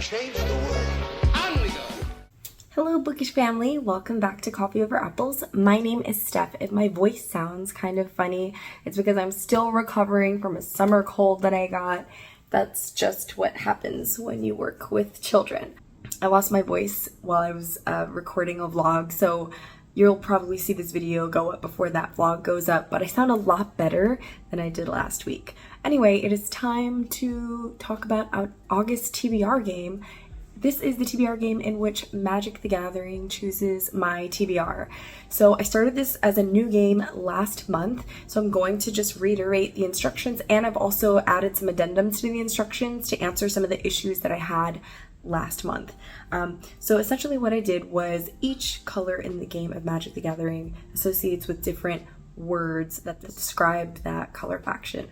change the world. On we go. Hello bookish family, welcome back to Coffee Over Apples. My name is Steph. If my voice sounds kind of funny, it's because I'm still recovering from a summer cold that I got. That's just what happens when you work with children. I lost my voice while I was recording a vlog, so you'll probably see this video go up before that vlog goes up, but I sound a lot better than I did last week. Anyway, it is time to talk about our August TBR game. This is the TBR game in which Magic the Gathering chooses my TBR. So I started this as a new game last month, so I'm going to just reiterate the instructions, and I've also added some addendums to the instructions to answer some of the issues that I had last month. So essentially what I did was each color in the game of Magic the Gathering associates with different words that describe that color faction.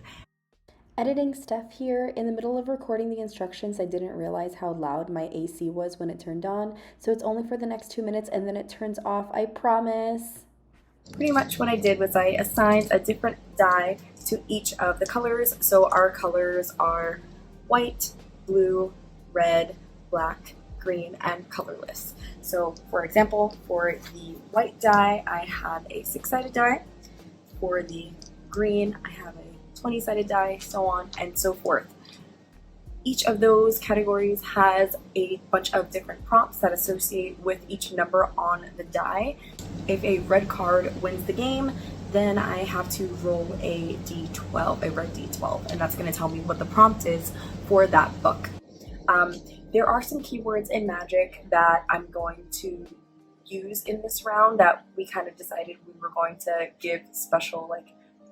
Editing stuff here. In the middle of recording the instructions, I didn't realize how loud my AC was when it turned on, so it's only for the next 2 minutes and then it turns off, I promise. Pretty much what I did was I assigned a different die to each of the colors. So our colors are white, blue, red, black, green, and colorless. So for example, for the white die, I have a 6-sided die. For the green, I have a 20-sided die, so on and so forth. Each of those categories has a bunch of different prompts that associate with each number on the die. If a red card wins the game, then I have to roll a d12, a red d12, and that's going to tell me what the prompt is for that book. There are some keywords in Magic that I'm going to use in this round that we kind of decided we were going to give special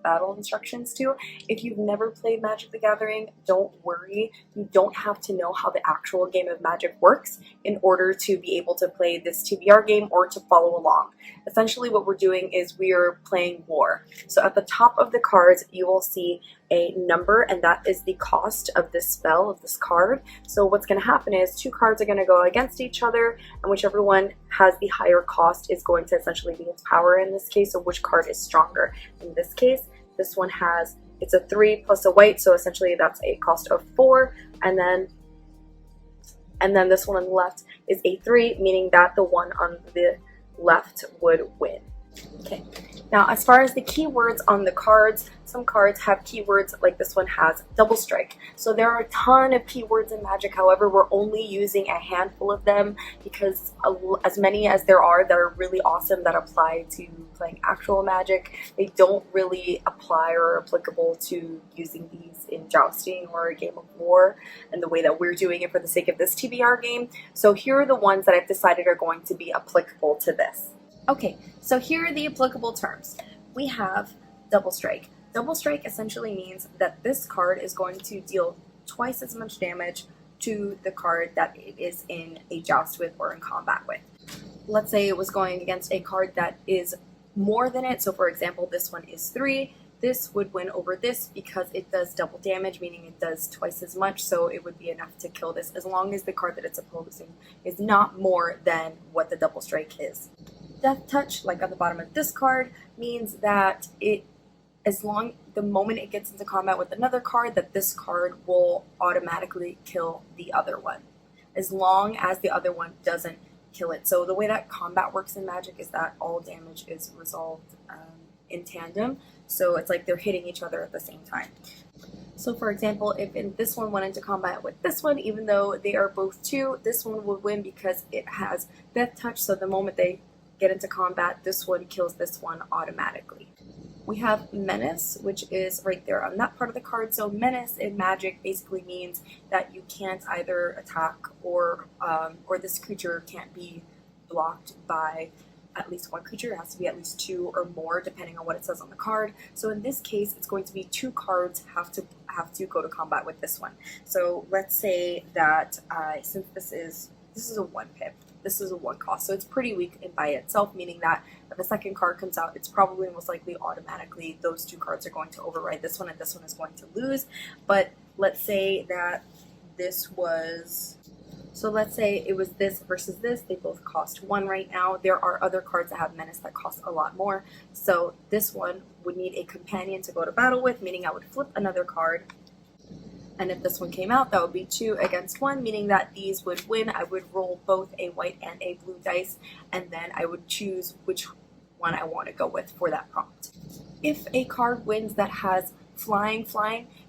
battle instructions to. If you've never played Magic the Gathering, don't worry. You don't have to know how the actual game of Magic works in order to be able to play this TBR game or to follow along. Essentially what we're doing is we are playing war. So at the top of the cards you will see a number, and that is the cost of this spell, of this card. So what's going to happen is two cards are going to go against each other, and whichever one has the higher cost is going to essentially be its power in this case, so which card is stronger. In this case, this one has, it's a 3 plus a white, so essentially that's a cost of 4, and then this one on the left is a 3, meaning that the one on the left would win. Okay, now as far as the keywords on the cards, some cards have keywords like this one has double strike. So there are a ton of keywords in Magic, however we're only using a handful of them because as many as there are that are really awesome that apply to playing actual Magic, they don't really apply or are applicable to using these in jousting or a game of war and the way that we're doing it for the sake of this TBR game. So here are the ones that I've decided are going to be applicable to this. Okay, so here are the applicable terms. We have double strike. Double strike essentially means that this card is going to deal twice as much damage to the card that it is in a joust with or in combat with. Let's say it was going against a card that is more than it. So for example, this one is 3. This would win over this because it does double damage, meaning it does twice as much, so it would be enough to kill this as long as the card that it's opposing is not more than what the double strike is. Death touch, like at the bottom of this card, means that the moment it gets into combat with another card, that this card will automatically kill the other one, as long as the other one doesn't kill it. So the way that combat works in Magic is that all damage is resolved in tandem, so it's like they're hitting each other at the same time. So for example, if this one went into combat with this one, even though they are both 2, this one would win because it has death touch, so the moment they get into combat, this one kills this one automatically. We have menace, which is right there on that part of the card. So menace in Magic basically means that you can't either attack or this creature can't be blocked by at least one creature. It has to be at least 2 or more depending on what it says on the card. So in this case, it's going to be 2 cards have to go to combat with this one. So let's say that since this is a 1 pip, this is a 1 cost, so it's pretty weak by itself, meaning that if the second card comes out, it's probably most likely automatically those 2 cards are going to override this one and this one is going to lose. But let's say that this was, so let's say it was this versus this, they both cost 1 right now. There are other cards that have menace that cost a lot more, so this one would need a companion to go to battle with, meaning I would flip another card And if this one came out, that would be 2 against 1, meaning that these would win. I would roll both a white and a blue dice, and then I would choose which one I want to go with for that prompt. If a card wins that has flying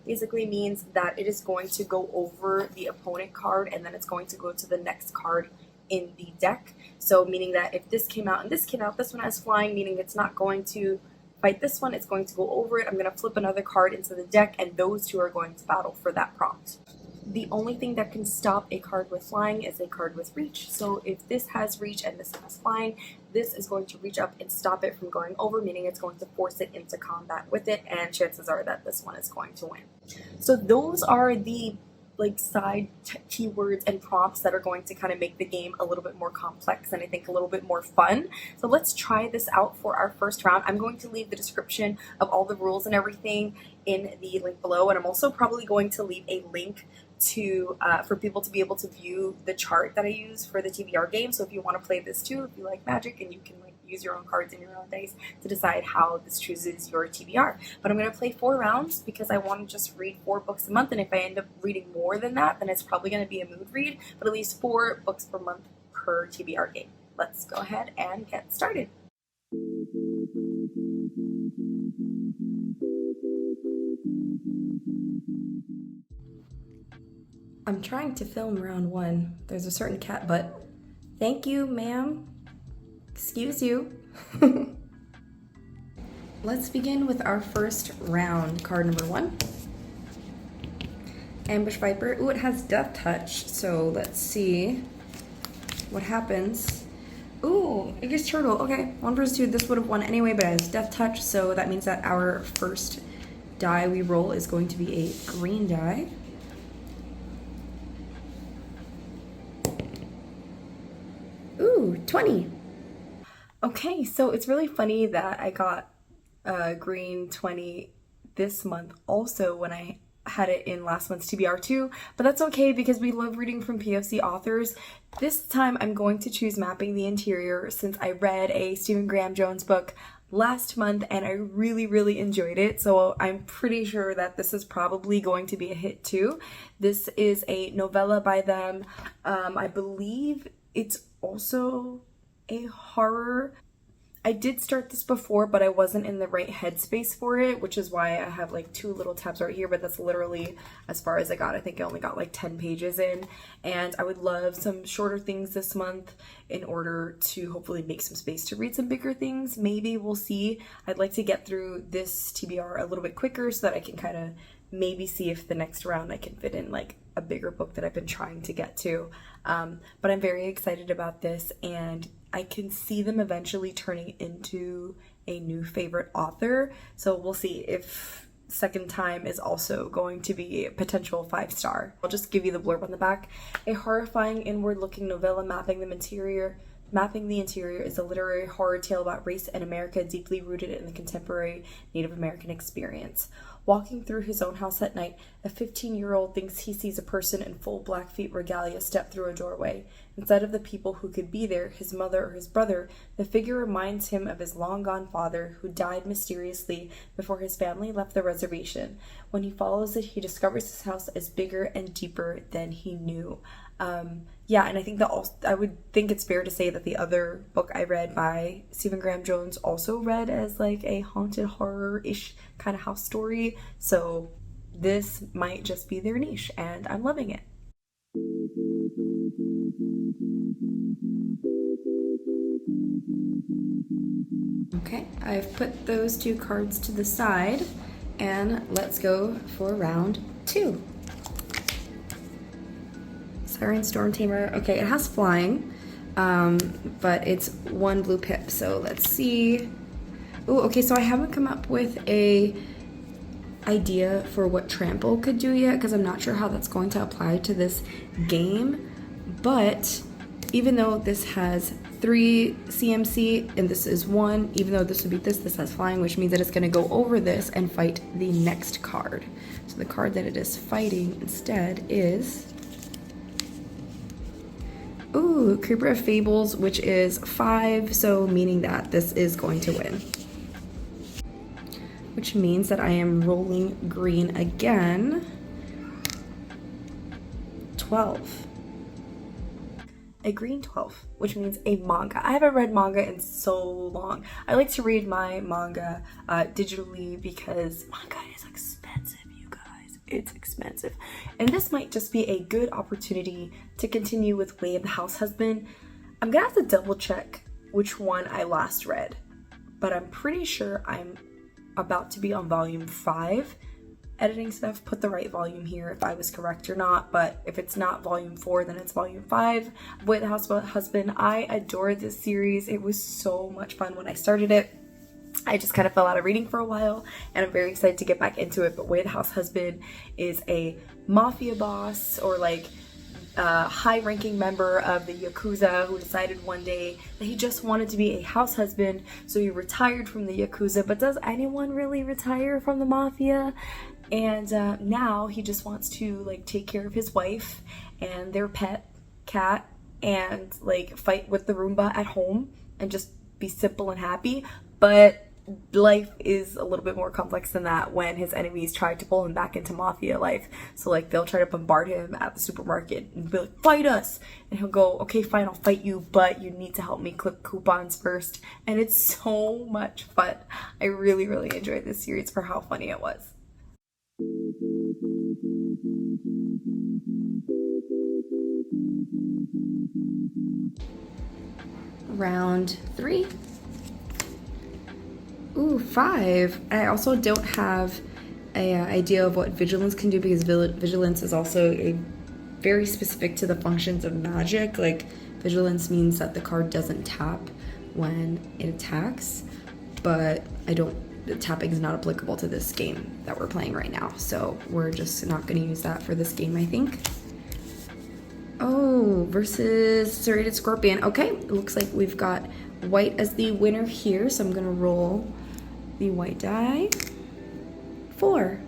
basically means that it is going to go over the opponent card, and then it's going to go to the next card in the deck. So meaning that if this came out and this came out, this one has flying, meaning it's not going to fight this one, it's going to go over it. I'm going to flip another card into the deck, and those two are going to battle for that prompt. The only thing that can stop a card with flying is a card with reach. So if this has reach and this has flying, this is going to reach up and stop it from going over, meaning it's going to force it into combat with it, and chances are that this one is going to win. So those are the side keywords and prompts that are going to kind of make the game a little bit more complex and I think a little bit more fun. So let's try this out for our first round. I'm going to leave the description of all the rules and everything in the link below, and I'm also probably going to leave a link to for people to be able to view the chart that I use for the TBR game. So if you want to play this too, if you like Magic, and you can use your own cards and your own dice to decide how this chooses your TBR. But I'm going to play 4 rounds because I want to just read 4 books a month, and if I end up reading more than that, then it's probably going to be a mood read, but at least 4 books per month per TBR game. Let's go ahead and get started. I'm trying to film round 1. There's a certain cat butt. Thank you, ma'am. Excuse you. Let's begin with our first round. Card number 1. Ambush Viper. Ooh, it has Death Touch, so let's see what happens. Ooh, it gets Turtle. Okay, 1 versus 2. This would have won anyway, but it has Death Touch, so that means that our first die we roll is going to be a green die. Ooh, 20. Okay, so it's really funny that I got green 20 this month also when I had it in last month's TBR too, but that's okay because we love reading from POC authors. This time I'm going to choose Mapping the Interior since I read a Stephen Graham Jones book last month and I really enjoyed it, so I'm pretty sure that this is probably going to be a hit too. This is a novella by them. I believe it's also a horror. I did start this before, but I wasn't in the right headspace for it, which is why I have 2 little tabs right here, but that's literally as far as I got. I think I only got 10 pages in, and I would love some shorter things this month in order to hopefully make some space to read some bigger things. Maybe, we'll see. I'd like to get through this TBR a little bit quicker so that I can kind of maybe see if the next round I can fit in a bigger book that I've been trying to get to. But I'm very excited about this, and I can see them eventually turning into a new favorite author. So we'll see if second time is also going to be a potential 5-star. I'll just give you the blurb on the back. A horrifying inward-looking novella mapping the interior is a literary horror tale about race in America deeply rooted in the contemporary Native American experience. Walking through his own house at night, a 15-year-old thinks he sees a person in full Blackfeet regalia step through a doorway. Instead of the people who could be there, his mother or his brother, the figure reminds him of his long-gone father who died mysteriously before his family left the reservation. When he follows it, he discovers his house is bigger and deeper than he knew. Yeah, and I think I would think it's fair to say that the other book I read by Stephen Graham Jones also read as a haunted horror-ish kind of house story. So this might just be their niche, and I'm loving it. Okay, I've put those 2 cards to the side, and let's go for round 2. Siren Storm Tamer. Okay, it has flying, but it's 1 blue pip, so let's see. Oh, okay, so I haven't come up with a idea for what trample could do yet, because I'm not sure how that's going to apply to this game, but even though this has 3 CMC and this is 1, even though this would be this has flying, which means that it's going to go over this and fight the next card. So the card that it is fighting instead is ooh, Creeper of Fables, which is 5, so meaning that this is going to win. Which means that I am rolling green again. 12. A green 12, which means a manga. I haven't read manga in so long. I like to read my manga digitally because manga is expensive, you guys. It's expensive. And this might just be a good opportunity to continue with Way of the House Husband. I'm gonna have to double check which one I last read, but I'm pretty sure I'm about to be on volume 5. Editing stuff, put the right volume here if I was correct or not, but if it's not volume 4, then it's volume 5. Way of the House Husband, I adored this series. It was so much fun when I started it. I just kind of fell out of reading for a while, and I'm very excited to get back into it. But Way of the House Husband is a mafia boss, or like high-ranking member of the Yakuza, who decided one day that he just wanted to be a house husband, so he retired from the Yakuza. But does anyone really retire from the mafia? And now he just wants to like take care of his wife and their pet cat, and like fight with the Roomba at home and just be simple and happy. But life is a little bit more complex than that when his enemies try to pull him back into mafia life. So like they'll try to bombard him at the supermarket and be like, fight us, and he'll go, okay fine, I'll fight you, but you need to help me clip coupons first. And it's so much fun. I really enjoyed this series for how funny it was. Round 3. Ooh, 5. I also don't have an idea of what vigilance can do, because vigilance is also very specific to the functions of magic. Like, vigilance means that the card doesn't tap when it attacks, but tapping is not applicable to this game that we're playing right now, so we're just not going to use that for this game, I think. Oh, versus Serrated Scorpion. Okay, it looks like we've got white as the winner here, so I'm going to roll the white die. 4.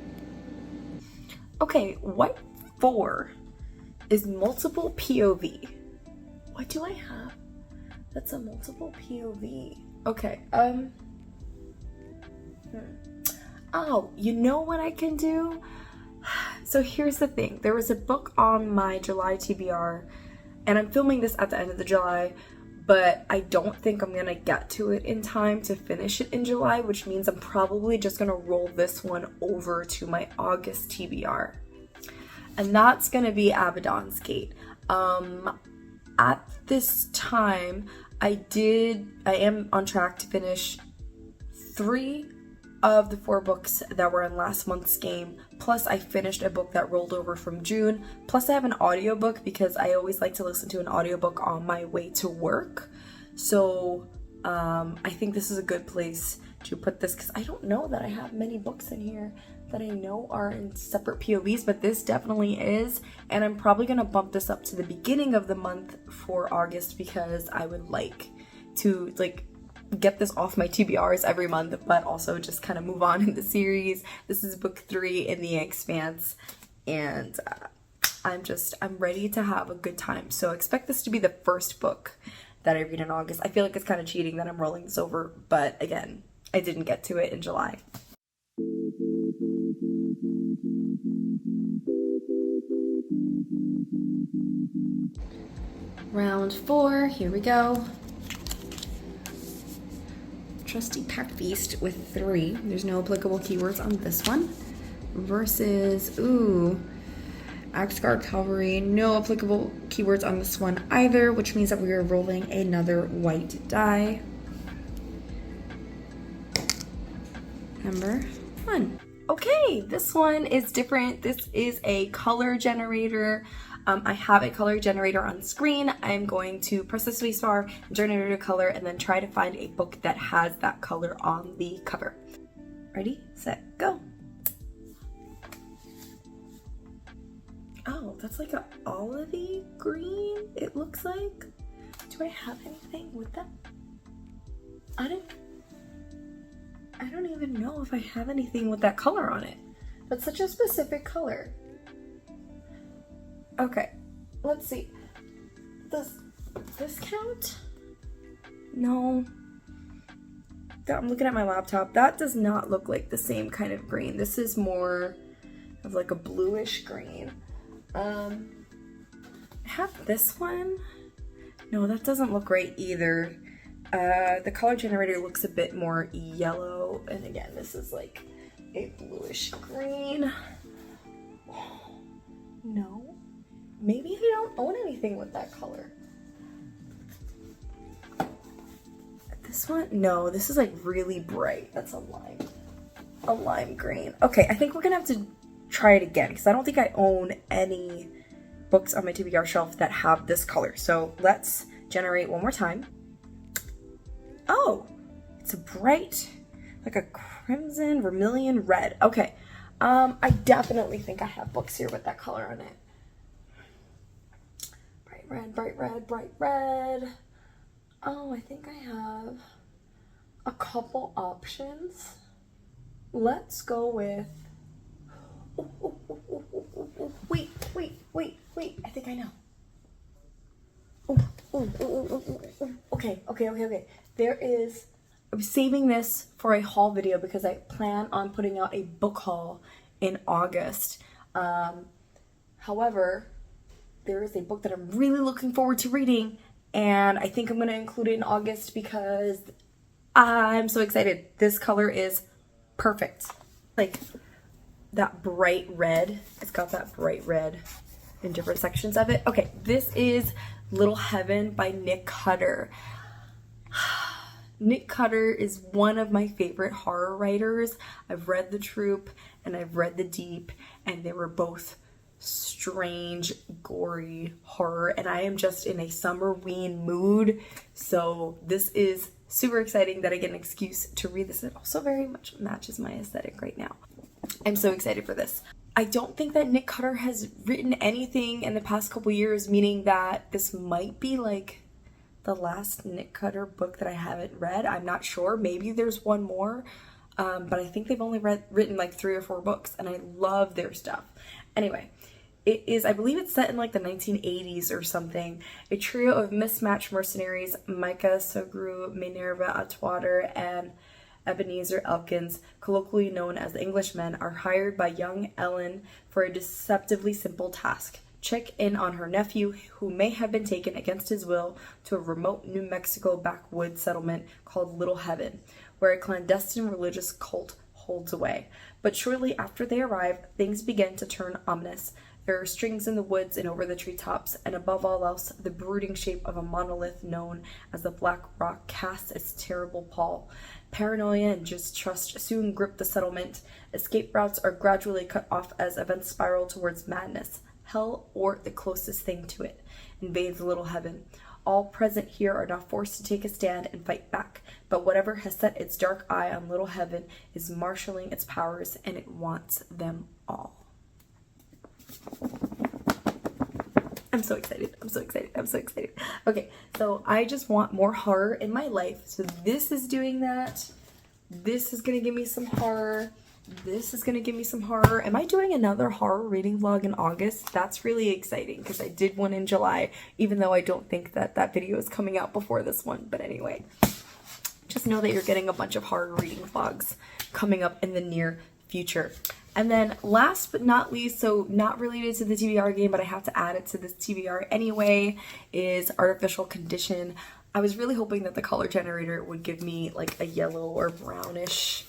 Okay, white 4 is multiple POV. What do I have that's a multiple POV? Okay, Oh, you know what I can do? So here's the thing. There was a book on my July TBR, and I'm filming this at the end of the July, but I don't think I'm gonna get to it in time to finish it in July, which means I'm probably just gonna roll this one over to my August TBR. And that's gonna be Abbadon's Gate. At this time, I am on track to finish 3 of the 4 books that were in last month's game, plus I finished a book that rolled over from June, plus I have an audiobook because I always like to listen to an audiobook on my way to work. So I think this is a good place to put this, because I don't know that I have many books in here that I know are in separate POVs, but this definitely is, and I'm probably gonna bump this up to the beginning of the month for August, because I would like to get this off my TBRs every month, but also just kind of move on in the series. This is book 3 in the Expanse, and I'm ready to have a good time. So expect this to be the first book that I read in August. I feel like it's kind of cheating that I'm rolling this over, but again, I didn't get to it in July. Round 4, here we go. Trusty Pack Beast with 3. There's no applicable keywords on this one. Versus, Axgar Cavalry. No applicable keywords on this one either, which means that we are rolling another white die. Number 1. Okay, this one is different. This is a color generator. I have a color generator on screen. I'm going to press the spacebar, generate a color, and then try to find a book that has that color on the cover. Ready, set, go. Oh, that's like an olivey green, it looks like. Do I have anything with that? I don't even know if I have anything with that color on it. That's such a specific color. Okay, let's see. Does this count? No. I'm looking at my laptop. That does not look like the same kind of green. This is more of like a bluish green. I have this one. No, that doesn't look great either. The color generator looks a bit more yellow, and again, this is like a bluish green. No, maybe I don't own anything with that color. This one, no, this is like really bright. That's a lime green. Okay, I think we're gonna have to try it again because I don't think I own any books on my TBR shelf that have this color. So let's generate one more time. Oh, it's a bright, like a crimson vermilion red. Okay, I definitely think I have books here with that color on it. Bright red, bright red, bright red. Oh, I think I have a couple options. Let's go with, wait, I think I know. Okay. There is, I'm saving this for a haul video because I plan on putting out a book haul in August. However, there is a book that I'm really looking forward to reading, and I think I'm going to include it in August because I'm so excited. This color is perfect. Like that bright red. It's got that bright red in different sections of it. Okay, this is Litte Heaven by Nick Cutter. Nick Cutter is one of my favorite horror writers. I've read The Troop and I've read The Deep, and they were both strange, gory horror, and I am just in a summerween mood, so this is super exciting that I get an excuse to read this. It also very much matches my aesthetic right now. I'm so excited for this. I don't think that Nick Cutter has written anything in the past couple years, meaning that this might be like the last Nick Cutter book that I haven't read. I'm not sure. Maybe there's one more, but I think they've only written like 3 or 4 books, and I love their stuff. Anyway, it is, I believe it's set in like the 1980s or something. A trio of mismatched mercenaries, Micah Sogru, Minerva Atwater, and Ebenezer Elkins, colloquially known as the Englishmen, are hired by young Ellen for a deceptively simple task. Check in on her nephew, who may have been taken against his will to a remote New Mexico backwoods settlement called Litte Heaven, where a clandestine religious cult holds away. But shortly after they arrive, things begin to turn ominous. There are strings in the woods and over the treetops, and above all else, the brooding shape of a monolith known as the Black Rock casts its terrible pall. Paranoia and distrust soon grip the settlement. Escape routes are gradually cut off as events spiral towards madness. Hell, or the closest thing to it, invades Litte Heaven. All present here are now forced to take a stand and fight back, but whatever has set its dark eye on Litte Heaven is marshalling its powers, and it wants them all. I'm so excited. Okay, so I just want more horror in my life. So this is doing that. This is gonna give me some horror. This is gonna give me some horror. Am I doing another horror reading vlog in August? That's really exciting because I did one in July, even though I don't think that that video is coming out before this one. But anyway, just know that you're getting a bunch of horror reading vlogs coming up in the near future. And then last but not least, so not related to the TBR game, but I have to add it to this TBR anyway, is Artificial Condition. I was really hoping that the color generator would give me like a yellow or brownish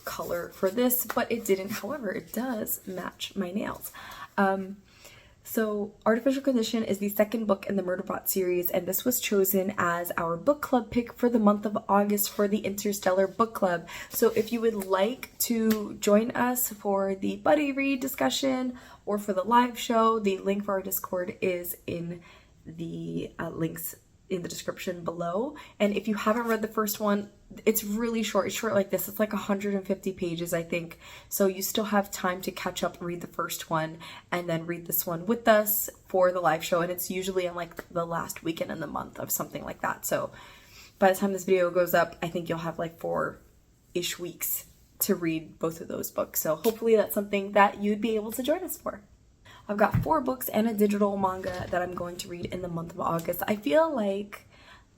color for this, but it didn't. However, it does match my nails. So Artificial Condition is the second book in the Murderbot series, and this was chosen as our book club pick for the month of August for the Interstellar Book Club. So if you would like to join us for the buddy read discussion or for the live show, the link for our Discord is in the links in the description below. And if you haven't read the first one, it's really short. It's short like this. It's like 150 pages, I think. So you still have time to catch up, read the first one, and then read this one with us for the live show. And it's usually in like the last weekend in the month of something like that. So by the time this video goes up, I think you'll have like 4-ish weeks to read both of those books. So hopefully that's something that you'd be able to join us for. I've got 4 books and a digital manga that I'm going to read in the month of August. I feel like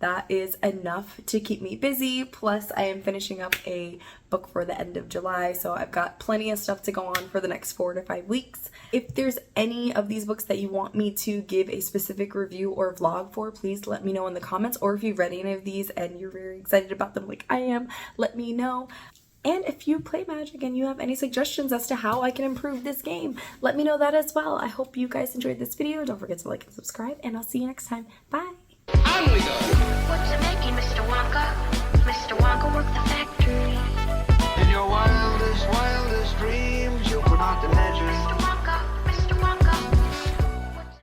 that is enough to keep me busy. Plus, I am finishing up a book for the end of July, so I've got plenty of stuff to go on for the next 4 to 5 weeks. If there's any of these books that you want me to give a specific review or vlog for, please let me know in the comments. Or if you've read any of these and you're very excited about them like I am, let me know. And if you play Magic and you have any suggestions as to how I can improve this game, let me know that as well. I hope you guys enjoyed this video. Don't forget to like and subscribe, and I'll see you next time. Bye! On we go. What's the making, Mr. Wonka?